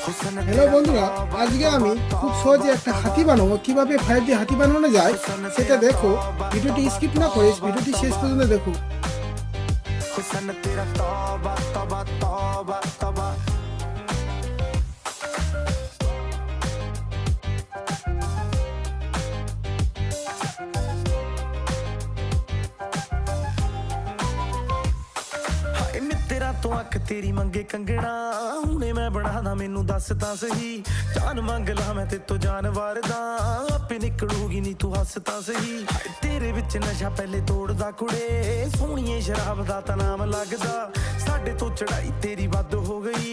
Hello বন্ধুরা, আজকে আমি খুব সহজে একটা হাতি বানাবো। কিভাবে 5D হাতি বানানো যায় সেটা দেখো। ভিডিওটি স্কিপ না করে ভিডিওটি শেষ পর্যন্ত দেখো। ਤੂੰ ਅੱਖ ਤੇਰੀ ਮੰਗੇ ਕੰਗਣਾ ਹੁਣੇ ਮੈਂ ਬਣਾਦਾ ਮੈਨੂੰ ਦੱਸਦਾ ਸਹੀ ਜਾਨ ਮੰਗ ਲਾ ਮੈਂ ਤੇਤੋਂ ਜਾਨ ਵਾਰਦਾ ਆਪੇ ਨਿਕਲੂਗੀ ਨੀ ਤੂੰ ਹੱਸਦਾ ਸਹੀ ਤੇਰੇ ਵਿੱਚ ਨਸ਼ਾ ਪਹਿਲੇ ਤੋੜਦਾ ਕੁੜੇ ਸੋਹਣੀਏ ਸ਼ਰਾਬ ਦਾ ਤਾਂ ਨਾਮ ਲੱਗਦਾ ਸਾਡੇ ਤੋਂ ਚੜਾਈ ਤੇਰੀ ਵੱਧ ਹੋ ਗਈ।